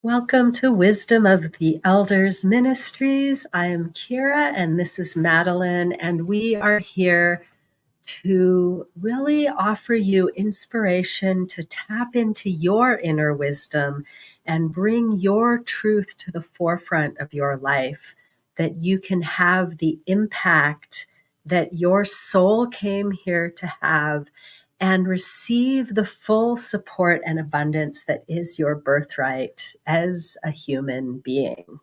Welcome to Wisdom of the Elders Ministries. I am Keira and this is Madeleine, and we are here to really offer you inspiration to tap into your inner wisdom and bring your truth to the forefront of your life, that you can have the impact that your soul came here to have and receive the full support and abundance that is your birthright as a human being.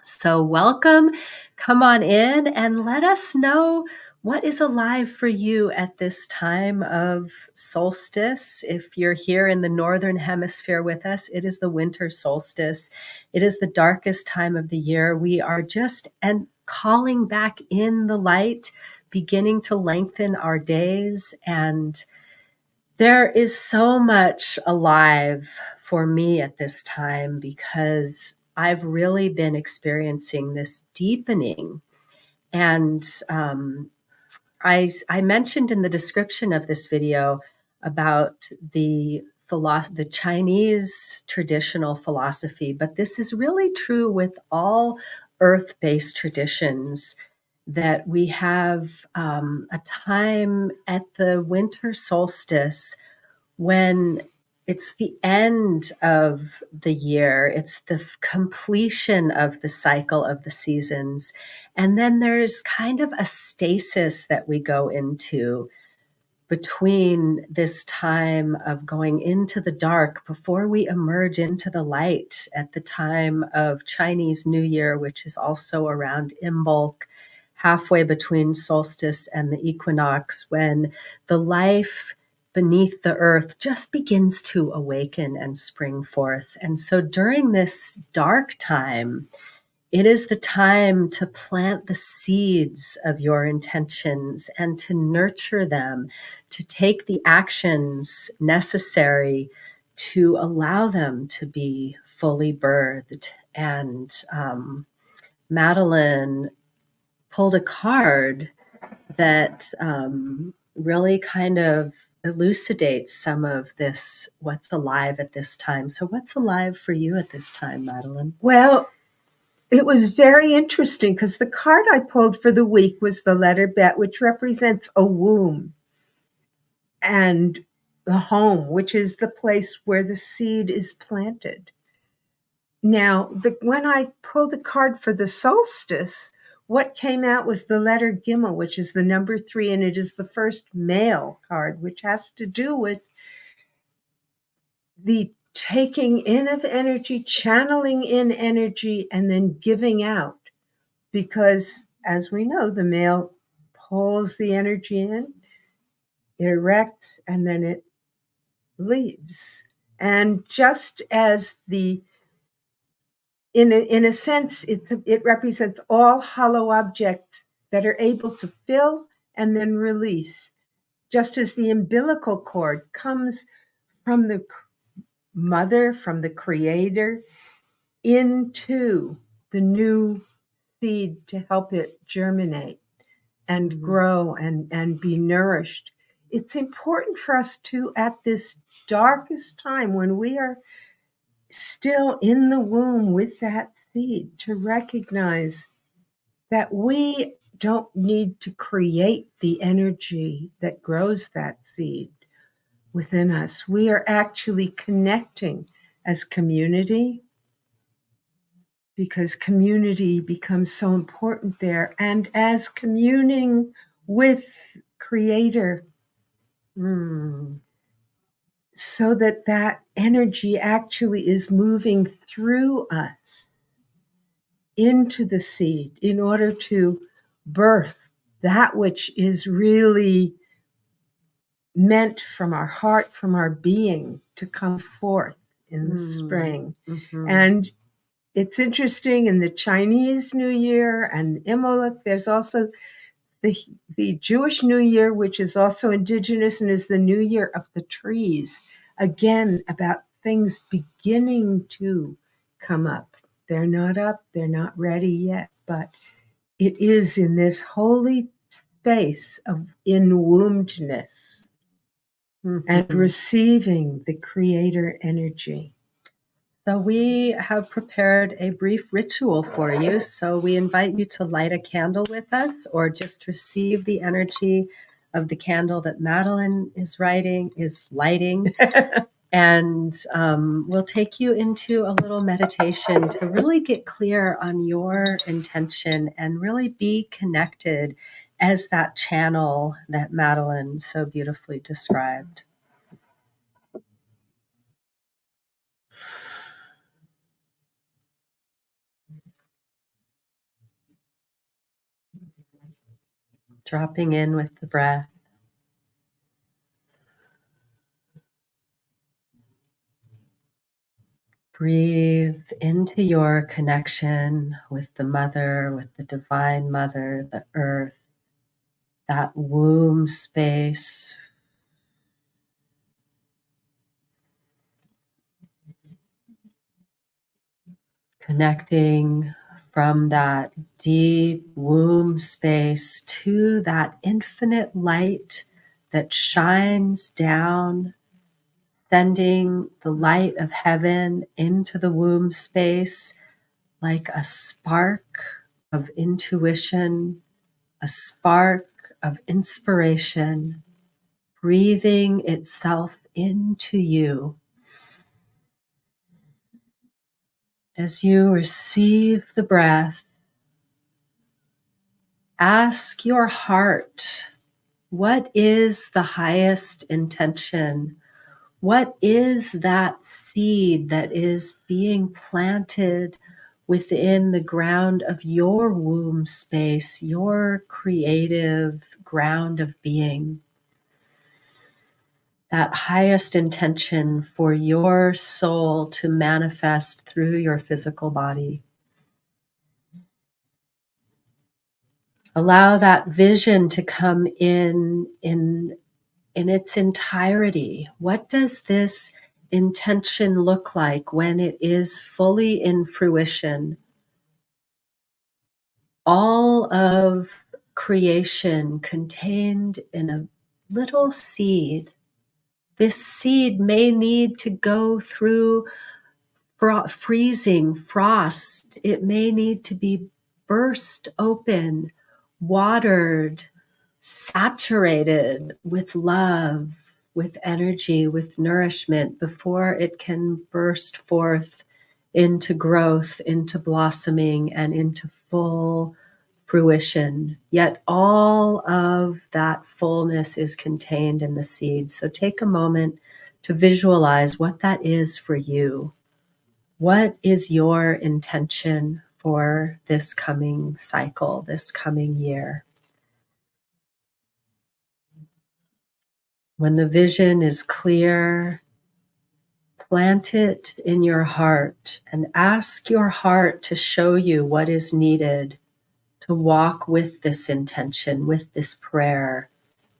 So welcome, come on in and let us know what is alive for you at this time of solstice. If you're here in the Northern Hemisphere with us, it is the winter solstice. It is the darkest time of the year. We are just calling back in the light, beginning to lengthen our days. And there is so much alive for me at this time because I've really been experiencing this deepening. And I mentioned in the description of this video about the Chinese traditional philosophy, but this is really true with all earth-based traditions, that we have a time at the winter solstice when it's the end of the year, it's the completion of the cycle of the seasons. And then there's kind of a stasis that we go into between this time of going into the dark before we emerge into the light at the time of Chinese New Year, which is also around Imbolc, halfway between solstice and the equinox, when the life beneath the earth just begins to awaken and spring forth. And so during this dark time, it is the time to plant the seeds of your intentions and to nurture them, to take the actions necessary to allow them to be fully birthed. And Madeleine pulled a card that really kind of elucidates some of this, what's alive at this time. So what's alive for you at this time, Madeleine? Well, it was very interesting because the card I pulled for the week was the letter Bet, which represents a womb, and the home, which is the place where the seed is planted. Now, when I pulled the card for the solstice, what came out was the letter Gimel, which is the number 3, and it is the first male card, which has to do with the taking in of energy, channeling in energy, and then giving out. Because, as we know, the male pulls the energy in, it erects, and then it leaves. And just as in a sense, it represents all hollow objects that are able to fill and then release. Just as the umbilical cord comes from the mother, from the creator, into the new seed to help it germinate and grow and be nourished. It's important for us to, at this darkest time when we are still in the womb with that seed, to recognize that we don't need to create the energy that grows that seed within us. We are actually connecting as community, because community becomes so important there. And as communing with Creator, so that energy actually is moving through us into the seed in order to birth that which is really meant from our heart, from our being, to come forth in the spring. And it's interesting, in the Chinese New Year and Imbolc, there's also the Jewish New Year, which is also indigenous and is the New Year of the trees. Again, about things beginning to come up. They're not up, they're not ready yet, but it is in this holy space of in-wombedness and receiving the creator energy. So we have prepared a brief ritual for you. So we invite you to light a candle with us or just receive the energy of the candle that Madeleine is lighting. And we'll take you into a little meditation to really get clear on your intention and really be connected as that channel that Madeleine so beautifully described. Dropping in with the breath. Breathe into your connection with the mother, with the divine mother, the earth, that womb space. Connecting from that deep womb space to that infinite light that shines down, sending the light of heaven into the womb space like a spark of intuition, a spark of inspiration, breathing itself into you. As you receive the breath, ask your heart, what is the highest intention? What is that seed that is being planted within the ground of your womb space, your creative ground of being? That highest intention for your soul to manifest through your physical body. Allow that vision to come in its entirety. What does this intention look like when it is fully in fruition? All of creation contained in a little seed. This seed may need to go through freezing, frost. It may need to be burst open, watered, saturated with love, with energy, with nourishment before it can burst forth into growth, into blossoming, and into full fruition. Yet all of that fullness is contained in the seed. So take a moment to visualize what that is for you. What is your intention for this coming cycle, this coming year? When the vision is clear, plant it in your heart and ask your heart to show you what is needed to walk with this intention, with this prayer,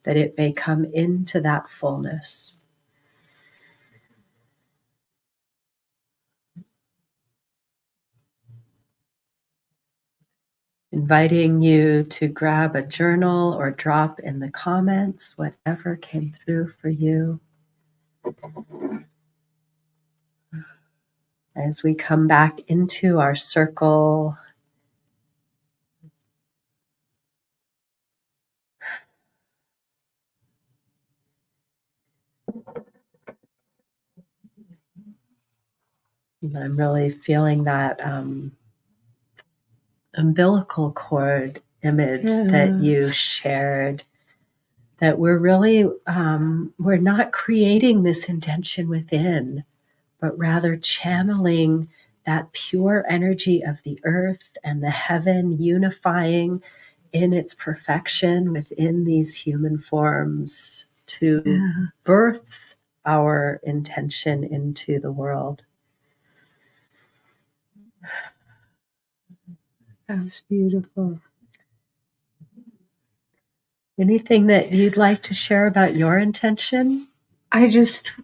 that it may come into that fullness. Inviting you to grab a journal or drop in the comments whatever came through for you. As we come back into our circle, I'm really feeling that umbilical cord image that you shared, that we're really, we're not creating this intention within, but rather channeling that pure energy of the earth and the heaven unifying in its perfection within these human forms to birth our intention into the world. That was beautiful. Anything that you'd like to share about your intention?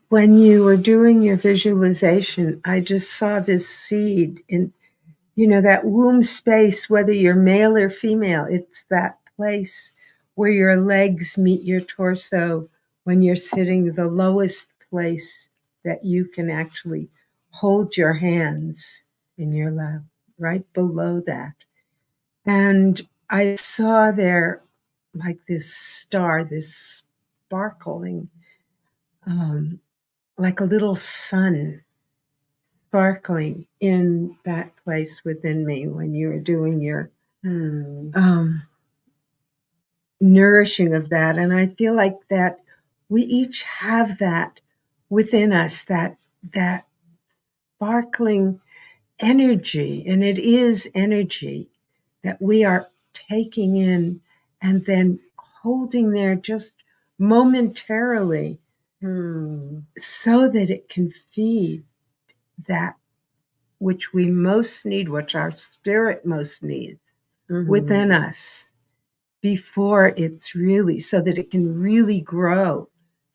When you were doing your visualization, I just saw this seed in, that womb space, whether you're male or female, it's that place where your legs meet your torso when you're sitting, the lowest place that you can actually hold your hands in your lap, right below that. And I saw there like this star, this sparkling, like a little sun sparkling in that place within me when you were doing your nourishing of that. And I feel like that we each have that within us, that sparkling energy, and it is energy that we are taking in and then holding there just momentarily so that it can feed that which we most need, which our spirit most needs within us before it's really, so that it can really grow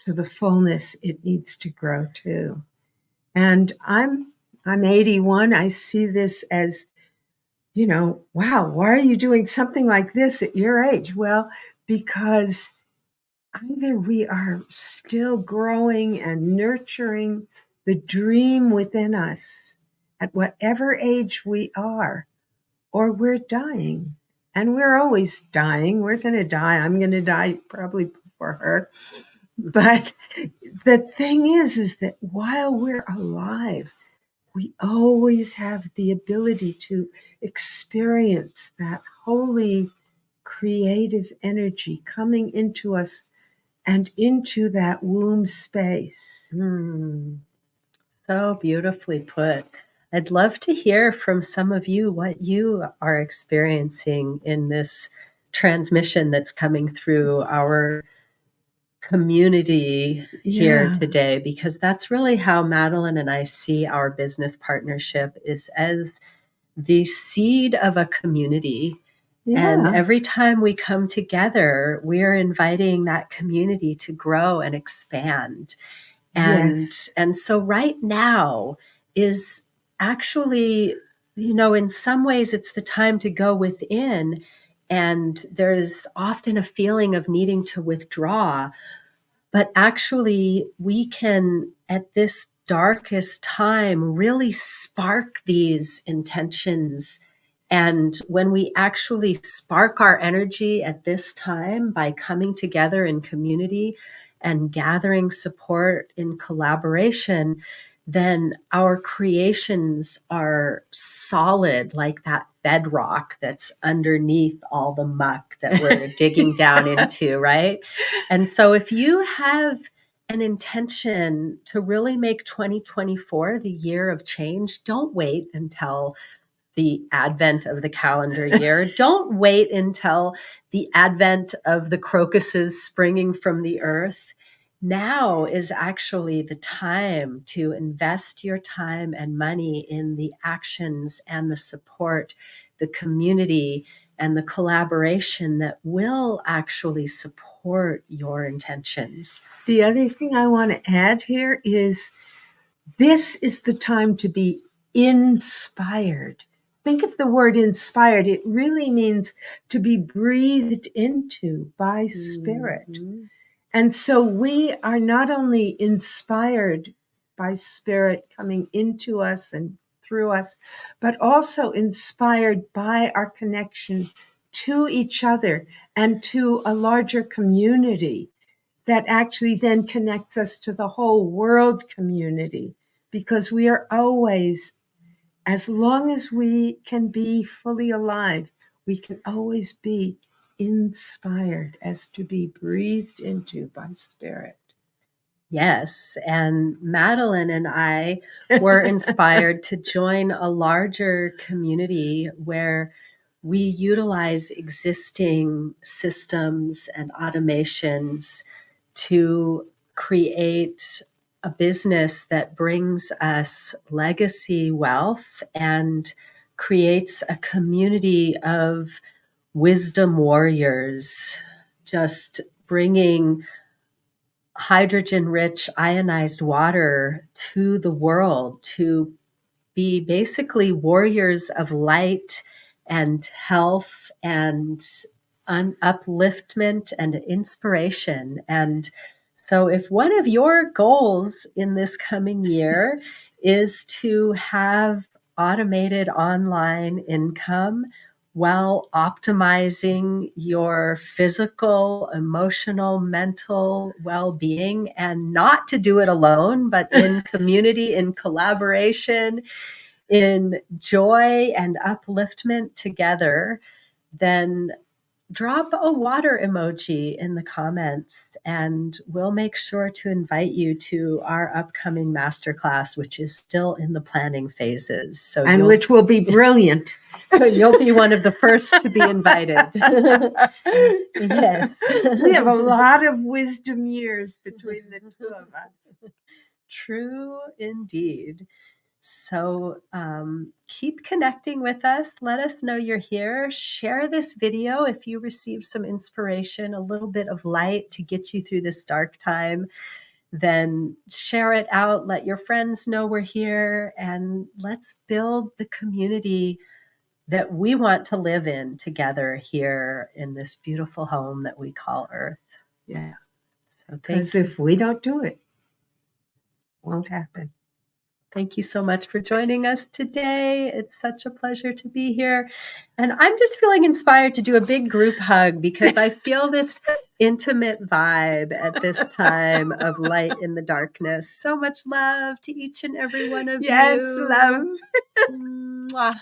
to the fullness it needs to grow to. And I'm 81. I see this as, wow, why are you doing something like this at your age? Well, because either we are still growing and nurturing the dream within us at whatever age we are, or we're dying. And we're always dying. We're going to die. I'm going to die probably before her. But the thing is that while we're alive, we always have the ability to experience that holy, creative energy coming into us and into that womb space. So beautifully put. I'd love to hear from some of you what you are experiencing in this transmission that's coming through our community here today, because that's really how Madeleine and I see our business partnership, is as the seed of a community. And every time we come together, we're inviting that community to grow and expand. And so right now is actually, in some ways it's the time to go within, and there's often a feeling of needing to withdraw. But actually, we can, at this darkest time, really spark these intentions. And when we actually spark our energy at this time by coming together in community and gathering support in collaboration, then our creations are solid, like that bedrock that's underneath all the muck that we're digging down into, right? And so if you have an intention to really make 2024 the year of change, don't wait until the advent of the calendar year. Don't wait until the advent of the crocuses springing from the earth. Now is actually the time to invest your time and money in the actions and the support, the community, and the collaboration that will actually support your intentions. The other thing I want to add here is this is the time to be inspired. Think of the word inspired. It really means to be breathed into by spirit. And so we are not only inspired by spirit coming into us and through us, but also inspired by our connection to each other and to a larger community that actually then connects us to the whole world community, because we are always, as long as we can be fully alive, we can always be inspired as to be breathed into by spirit. Yes, and Madeleine and I were inspired to join a larger community where we utilize existing systems and automations to create a business that brings us legacy wealth and creates a community of wisdom warriors, just bringing hydrogen-rich ionized water to the world to be basically warriors of light and health and upliftment and inspiration. And so if one of your goals in this coming year is to have automated online income while optimizing your physical, emotional, mental well-being, and not to do it alone, but in community, in collaboration, in joy and upliftment together, then drop a water emoji in the comments and we'll make sure to invite you to our upcoming masterclass, which is still in the planning phases. So and which will be brilliant. So you'll be one of the first to be invited. Yes. We have a lot of wisdom years between the two of us. True indeed. So keep connecting with us. Let us know you're here. Share this video if you receive some inspiration, a little bit of light to get you through this dark time. Then share it out. Let your friends know we're here. And let's build the community that we want to live in together here in this beautiful home that we call Earth. Yeah. So because if we don't do it, it won't happen. Thank you so much for joining us today. It's such a pleasure to be here. And I'm just feeling inspired to do a big group hug because I feel this intimate vibe at this time of light in the darkness. So much love to each and every one of you. Yes, love. Mwah.